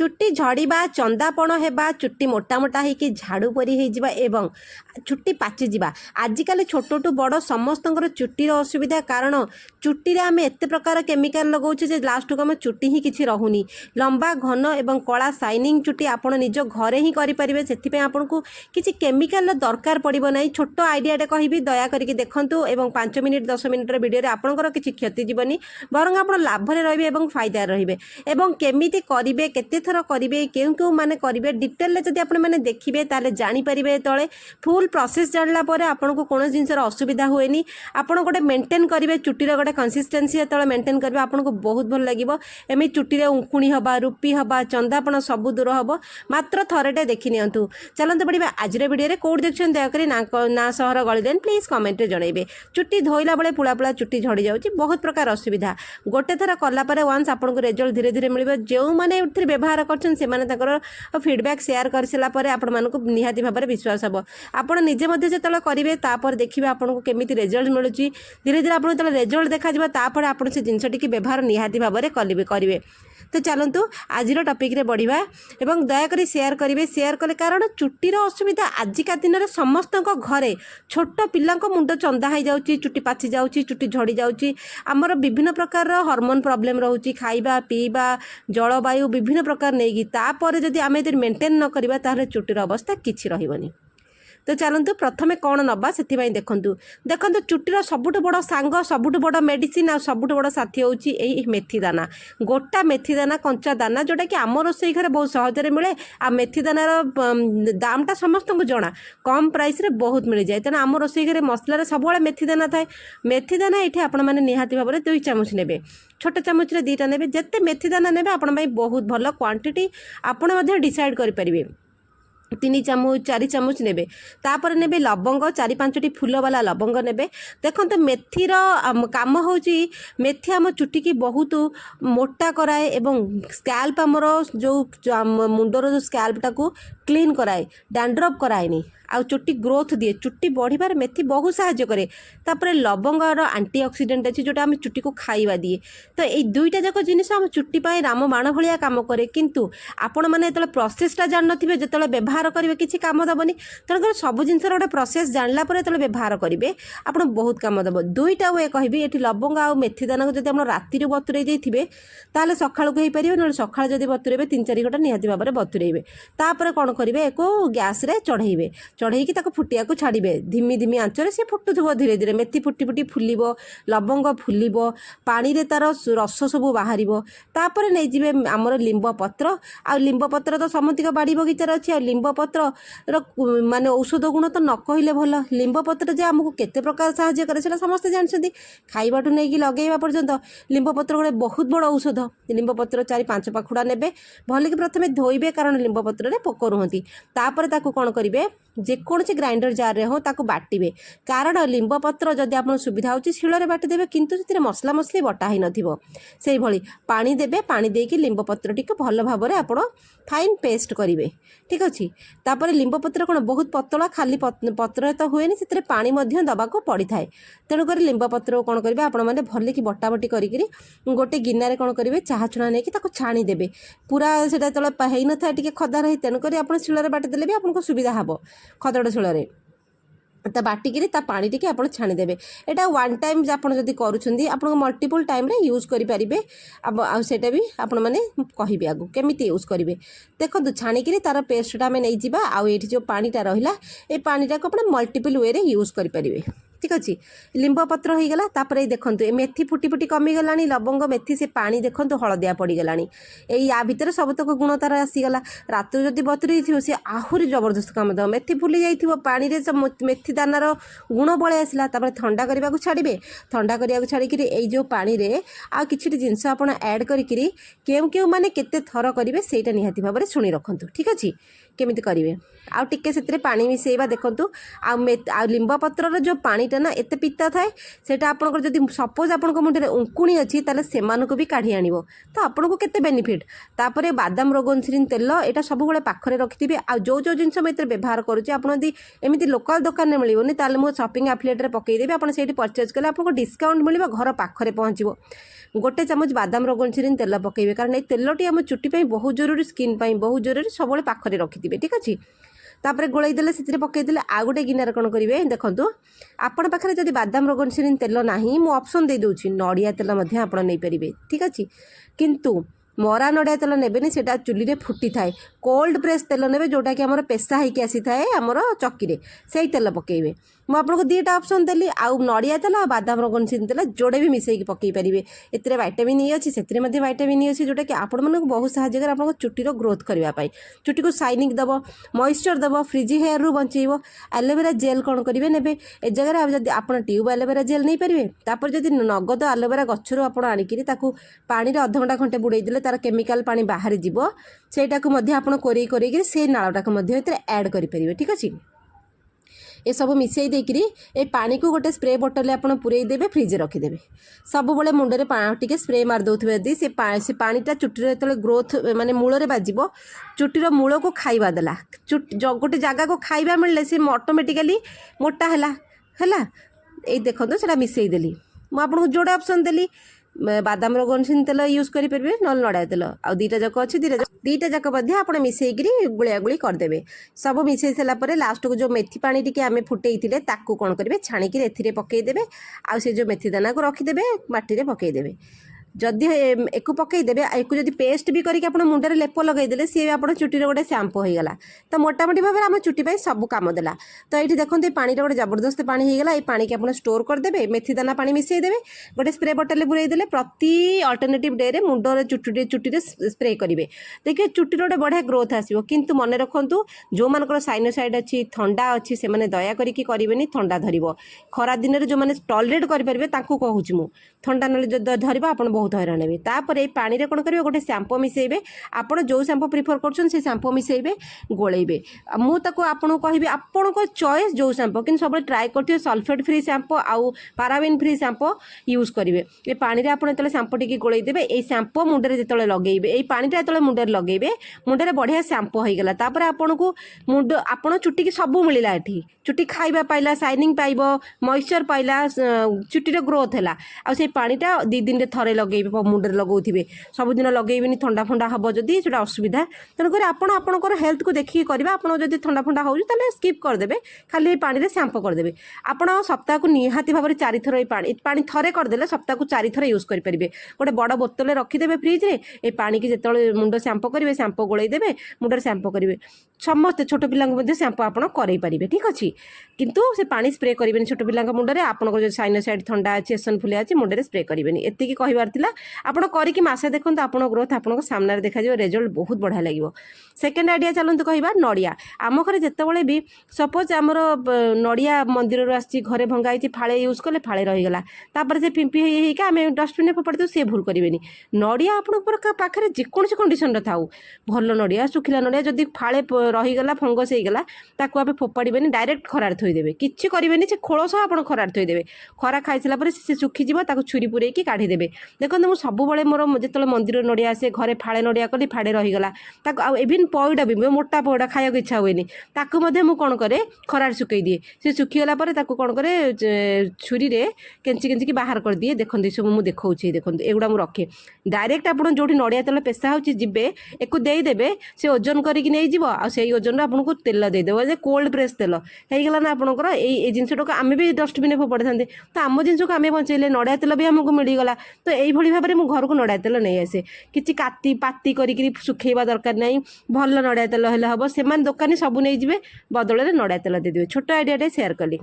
चुट्टी झड़िबा चंदापण हेबा चुट्टी मोटा मोटा होइकि झाड़ू परी होइजिबा एवं चुट्टी पाचिजिबा आजिकल छोटू बड़ समस्तଙ୍କର चुट्टीर असुविधा कारण चुट्टी रे आमे एते प्रकार केमिकल लगाउछे जे लास्ट को आम चुट्टी ही किछि रहुनी लंबा घन एवं कला शाइनिंग चुट्टी आपण निज घरे ही करि परिबे सेति पे आपण को किछि केमिकल दरकार पड़िबो नै छोटो आइडियाटे कहबी दया करिकि देखंतु एवं 5 मिनिट 10 मिनिट वीडियो रे आपणकर किछि क्षति जीवनी बरंग आपण लाभ रे रहिबे एवं फायदा रहिबे एवं केमिति करिवे केते थर करिवे केउ केउ माने करिवे डिटेल ले जदि आपण माने देखिबे ताले जानि परिबे तळे फुल प्रोसेस जानला परे आपण को कोन जिंसर असुविधा होएनी आपण गोटे मेंटेन करिवे चुट्टीर गोटे कंसिस्टेंसी तळे मेंटेन करिवे आपण को बहुत भल लागिवो एमि चुट्टी रे उंकुणी हबा रूपी हबा चंदापण सब दूर हबो मात्र थरटे देखि नियंतु चलंतु पडिबा आजिरे वीडियो रे कोड देखछन दया करी ना सहर गळी देन प्लीज कमेंट रे जणाइबे चुट्टी धोइला बेले पुला पुला चुट्टी झड़ी जाउची बहुत प्रकार असुविधा गोटे थर कला परे वंस आपण को रिजल्ट धीरे धीरे मिलिबो जेउ माने उठि व्यवहार करछन से माने तकर फीडबैक शेयर करसिला परे आपण मानको निहाती भाबरे विश्वास हबो आपण निजे मध्ये जेतले करिवे तापर देखिबे आपण को केमिति रिजल्ट मिलुची धीरे धीरे आपण तले रिजल्ट देखा जिबा तापर आपण से जिंस टिकी व्यवहार निहाती भाबरे करिवे तो चलतु आज टॉपिक रे बढ़िबा एवं दया करी शेयर करेंगे शेयर कले कारण चुट्टीर असुविधा आजिका दिन में समस्त घरे छोट पिला मुंड चंदा हो जाऊँगी चुट्टी पाची जाऊँगी चुट्टी झड़ी जाऊँगी आमर विभिन्न प्रकार हार्मोन प्रॉब्लम रोचे खाइबा पीवा जलवायु विभिन्न प्रकार नहीं तापर जदि आम मेंटेन न करवा ताहले चुट्टीर अवस्था किछि रहिबनी। तो चलतु प्रथमे कौन नवा से देखो चुट्टीर सबुठ बड़ सांग सबुठ बड़ मेडिसिन आ सबुठ बड़ साथी हूँ मेथी दाना गोटा मेथी दाना कंचा दाना जोटा कि आम रोसई घर बहुत सहजरे मिले आ मेथी दानार दामटा समस्त को जना कम प्राइस रे बहुत मिल जाए तेना आम रोसई घर मसलार सब मेथी दाना थाए मेथी दाना ये आपण मैंने निहाती भाव में 2 चामच ने छोट चामच रे 2टा ने जिते मेथी दाना ने आपण बहुत भल क्वांटिटी आपण डिसाइड करें 3 चामच 4 चामच नेबे तापर नेबे लवंग 4-5टी फूल वाला लवंग नेबे देखो मेथीर काम होची मेथी आम चुट्टी की बहुत मोटा कराए एवं स्कैल्प आमर जो मुंडर जो स्कैल्प टाको क्लीन कराए डैंड्रफ कराएनी आ चुट्टी ग्रोथ दिए चुट्टी बढ़िबार मेथी बहुत साहाय्य करे तापर लवंगर एंटीऑक्सीडेंट अच्छी जोटा आम चुट्टी को खाइबा दिए तो ये 2टा जाक जिनिस आम चुट्टी पाए रामबाण भलिया काम करे किंतु आपण माने जतले प्रोसेसटा जान नथिबे जतले व्यवहार करिवे किछि काम दबनी तेणुकर सब जिनसर गोटे प्रोसेस जानला परे जतले व्यवहार करिवे आपण बहुत काम दब 2टा वे कहबी एठी लवंग आ मेथी दाना को जदि आपण राति रे बतुरै जाइथिबे ताले सखाळ को हेइ परिबे न सखाळ जदि बतुरैबे 3-4 घंटा निहाती भाबरे बतुरैबे तापर कोन करिवे एको गैस रे चढ़ैबे चढ़ेकी ताको फुटिया को छाड़े धिमी धिमी आंचरे से फुटुथबो धीरे धीरे मेथी फुटी फुटी फुलिबो लवंग फुलिबो पानी रे तार रस सब बाहरिबो तापर नै जिवे हमर लिंब पत्र आ लिंब पत्र तो समतिक बाड़ी बगीचार अछि आ लिंब पत्र माने औषध गुण तो न कहिले भल लिंब पत्र जे हमकु केते प्रकार सहाय्य करे सेला समस्त जानछथि खाइबाटू नै कि लगेइबा पर्यंत लिंब पत्र गोटे बहुत बड़ औषध लिंब पत्र 4-5 पाखुड़ा नेबे भले कि प्रथमे धोइबे कारण लिंब पत्र रे पोक रुहंती तापर ताकू कोन करिवे जेकोसी ग्राइंडर जार रे हो ताकू बाटिबे कारण लिंब पत्र जदि आपन सुविधा होची शिଳରେ बाटी देबे किंतु सेतिर मसला मसली बटा ही नथिबो सेई भली पानी देबे पानी देकी लिंब पत्र टिके भल भाबरे आपन फाइन पेस्ट करिवे ठीक अछि तापर लिंब पत्र कोन बहुत पतला खाली पत्र तो हुएनी सेतिर पानी मध्य दबा को पड़ी थाए तेणु कर लिंब पत्र कोन करिवे आपन माने भले कि बटा बटी करिकरी गोटे गिन्नारे कोन करिवे चाहा छुना नेकी ताको छाणी देबे पूरा सेटा तले हेइ न थाए टिके खदा रही तेणु कर आपन शिଳରେ बाटी देले भी आपन को सुविधा हबो खदड़ शिଳରେ ता बाटिकी ता पानी टिके आपण छाणी देबे एटा 1 टाइम आपण जदी करूछंदी आपण मल्टीपल टाइम रे यूज करि परिबे आ सेटा भी आपण माने कहिबे आगु केमिति यूज करिवे देखो छाणी किरी तार पेस्टटा में नै जिबा आ एठी जो पानीटा रहिला ए पानीटा को आपण मल्टीपल वे रे यूज करि परिबे ठीक अच्छे लिंब पत्र हो गला तापर देखो मेथी फुटी फुटी कमी गला लवंग मेथी से पानी देखो हलदिया पड़गला या भितर सबतक गुण तार आसीगला रात जदि बतुरी सी आहरी जबरदस्त काम दब मेथी फुली जाइए पानी रे मेथी दानार गुण बड़े आसला ठंडा करने को छाड़े ठंडा करने को छाड़ी जो पानी रे आ कि जिनस आप ऐड करी केउ मैंने केते थर करेंगे सहीटा निहाती भाव में शुणी रखु ठीक अच्छे केमिति करेंगे आउ टिके से पानी मिसेबा देखु आ लिंब पत्रर जो पानी पानीटा ना एत पिता थाए सेटा आपनकर जदि सपोज आपनक मुंडे उंकुणी अच्छी ताले सेमानकु भी काढ़ी आनिबो तो आपनको केते बेनिफिट। तापरे बादाम रोगनसिरिन तेल एटा सब बेले पाखरे रखिथिबे आ जो जिनस मैं व्यवहार करूँ आप एमती लोकाल दुकान में मिलनी ताले मो शॉपिंग एफिलिएट रे पकईदेवी आप परचेज कले आपको डिस्काउंट मिल घर पाखरे पहुँचो। गोटे चामच बादाम रोगनसिरिन तेल पकईबे कारण ये तेलटी आम चुटी बहुत जरूरी स्किन बहुत जरूरी सब पाखरे रखिथे ठीक अच्छे। तापर गोलईदे से पकईदे आ गोटे गिनार कौन करेंगे देखो आपण पाखे जब बादाम रोगनसिरिन तेल ना मु ऑप्शन दे दूची नड़िया तेल आप नहीं पारे ठीक अच्छे। किंतु मरा नड़िया तेल नेबेनी सेटा चुली रे फुटी थाए कोल्ड प्रेस तेल नेबे जोटा कि आमर पेशा होगी आसी थाए आमर चक्की से तेल पकईबे। मुझे दुईटा ऑप्शन देली आउ नड़िया तेल आ बादाम रोगनसिरिन तेल जोड़े भी मिसेक पकई पारे एतिर विटामिन ई अच्छी से विटामिन ई अच्छी जोटा कि आपण मानक बहुत साहाय्य करे आपन चुटीर ग्रोथ करने चुटी को शाइनिंग दब मॉइस्चर दब फ्रिजी हेयर रु बचेब। एलोवेरा जेल कौन करेंगे नेबे ए जगह जब आप ट्यूब एलोवेरा जेल नहीं पारे तापर जब नगद एलोवेरा गचर आप आणिकी पानी अध घंटा घंटे बुड़े देले तार केमिकल पानी बाहर जीव सेटा को आप कोरेई से नालटा को ऐड करेंगे ठीक अच्छे। ये सब मिसई देकरी ए पानी को गोटे स्प्रे बोतल आप पूरे देवे फ्रिज रखिदेवे सब बड़े मुंडे टे स्प्रे मार दौथे यदि से पानीटा चुटी जो ग्रोथ माने मूल बाजिब चुटीर मूल को खाइबा देला गोटे जगह को खाइबा मिलले से ऑटोमेटिकली मोटा है ये देखो से मिसई देली मुझे जोड़े ऑप्शन देली बादाम रोगनसिरिन तेल यूज करेंगे ना नड़िया तेल आ दुईटा जाक अच्छे दुईटा जाक आप मिसेक गुलिया गुली करदे सब मिसई सारापर लास्ट को जो मेथी पानी टी आम फुटे कौन करेंगे छाणिक ए पकईदे आ जो मेथी दाना को रखिदे माटी पकईदे जदि एक पकईदे एक जब पेस्ट भी करके मुंडे लेप लगेदे सी आप चुटीर गोटे शैम्पू होगा तो मोटामोटी भाव में आम चुटी सब कम देला। तो ये देखो पानी गोटे जबरदस्त पानी होगा ये पानी की आप स्टोर करदे मेथी दाना पानी मिसईदेवे गोटे स्प्रे बोतल बुड़ेदेले प्रति अल्टरनेटिव डे रे मुंडर चुटी स्प्रे करेंगे देखिए चुटीर गोटे बढ़िया ग्रोथ आसो। किंतु मन रखु जो मान साइनोसाइड अच्छी थंडा अच्छी से दया करेंगे थंडा धर खरा दिन में जो मैंने टॉलरेट करेंगे कहूँ मुझे थंडा ना धरवा आप बहुत हैरान हे। तापर ये पानी रे कौन करेंगे गोटे शैम्पू मिसेबे आपड़ जो शैम्पू प्रिफर कर शैम्पू मिसेबे गोलेबे मुझे आपको कहि आपण चॉइस जो शैम्पू कि सब ट्राए कर सल्फेट फ्री शैम्पू आउ पाराबिन फ्री शैम्पू यूज करेंगे ये पानी रे आपन शैम्पू टी गोलेदेवे ये शैम्पू मुंडे जो लगेबे ये पानीटा जो मुंडे लगेबे मुंडे बढ़िया शैम्पू होगा तापर आपन को मुंड आपन चुटी की सब मिलला एठी चुटी खाइबा पाइला शाइनिंग पाइब मॉइस्चर पाइला चुटीर ग्रोथ है आ से पानीटा 2 दिन थरे लगे मुंडे लगाउथिबे सबुदिन लगेबेनी थंडा फंडा हम जदि से असुविधा तेणुक आपणकर हेल्थ को देखिए करवा आप थंडा फंडा हो स्किप करदे खाली पानी शैम्पू करदे आप सप्ताह को निहाती भाव में 4 थर पानी थरे करदे सप्ताह को 4 थर यूज करेंगे गोटे बड़ बोतल रखिदे फ्रिज रे ए पानी की जो मुंड शैम्पू करेंगे शैम्पू गोलेदेवे मुंडे शैम्पू करेंगे समस्त छोट पिला शैम्पू आप करेंगे ठीक अच्छे। किंतु से पानी स्प्रे करेंगे छोट पिला मुंडे आपको जो साइनोसाइड थंडा अच्छी एसनफुलिया अच्छी मुंडे स्प्रे करेंगे एतिकी कहबार आपड़ करके मासे देखो आप ग्रोथ आप सामने देखा रेजल्ट बहुत बढ़िया लगे। सेकेंड आइडिया चलते कहवा नड़िया आम घर जिते भी सपोज आमर नड़िया मंदिर आसी घरे भंगाई फाड़े यूज कले फाड़े रहीगला तापर से पिंपी होगा आम डस्टबिन फोपाड़ी सी भूल करेंगे नड़िया आप पाखे जेकोसी कंडीशन था भल नड़िया सुखिला नड़िया जदि फाड़े रहीगला फंगस होगा ताकू आप फोपाड़े डायरेक्ट खरार थोदेवे किसी करेंगे से खोल सह आप खरार थोदेवे खरा खाई सारापर से सुखीज छुरी पूरे काढ़ीदेवे देखो मुझे सब मोर जो मंदिर नड़िया आसे घरे फाड़े नड़िया कली फाड़े रहीगला इवन पईडा भी मोटा पईडा खाया इच्छा हुए ताकू कौन करे खरार सुखई दिए से सुखीगला कौन करे छुरी रे केंची केंची बाहर कर दिए देखते सब मुझे देखा देखो एगुड़ा मुझे रखे डायरेक्ट आप जो नड़िया तेल पेशा होबे एक देदेवे से ओजन करके नहीं जीव आई ओजन आपको तेल देदेव कोल्ड प्रेस तेल होगा ना आपंकर ये जिनटा को आम भी डस्टबिन फोपाड़ी था तो आम जिन को आम बचेले नड़िया तेल भी आमको मिलगला तो यही भाव में घर को नड़िया तेल नहीं आसे किसी काती पाती करी सुखेवा दरकार नहीं भल नड़िया तेल हेल्ले हम से दुकानी सब नहीं बदल में नड़िया तेल देदेवे छोट आइडिया शेयर कली।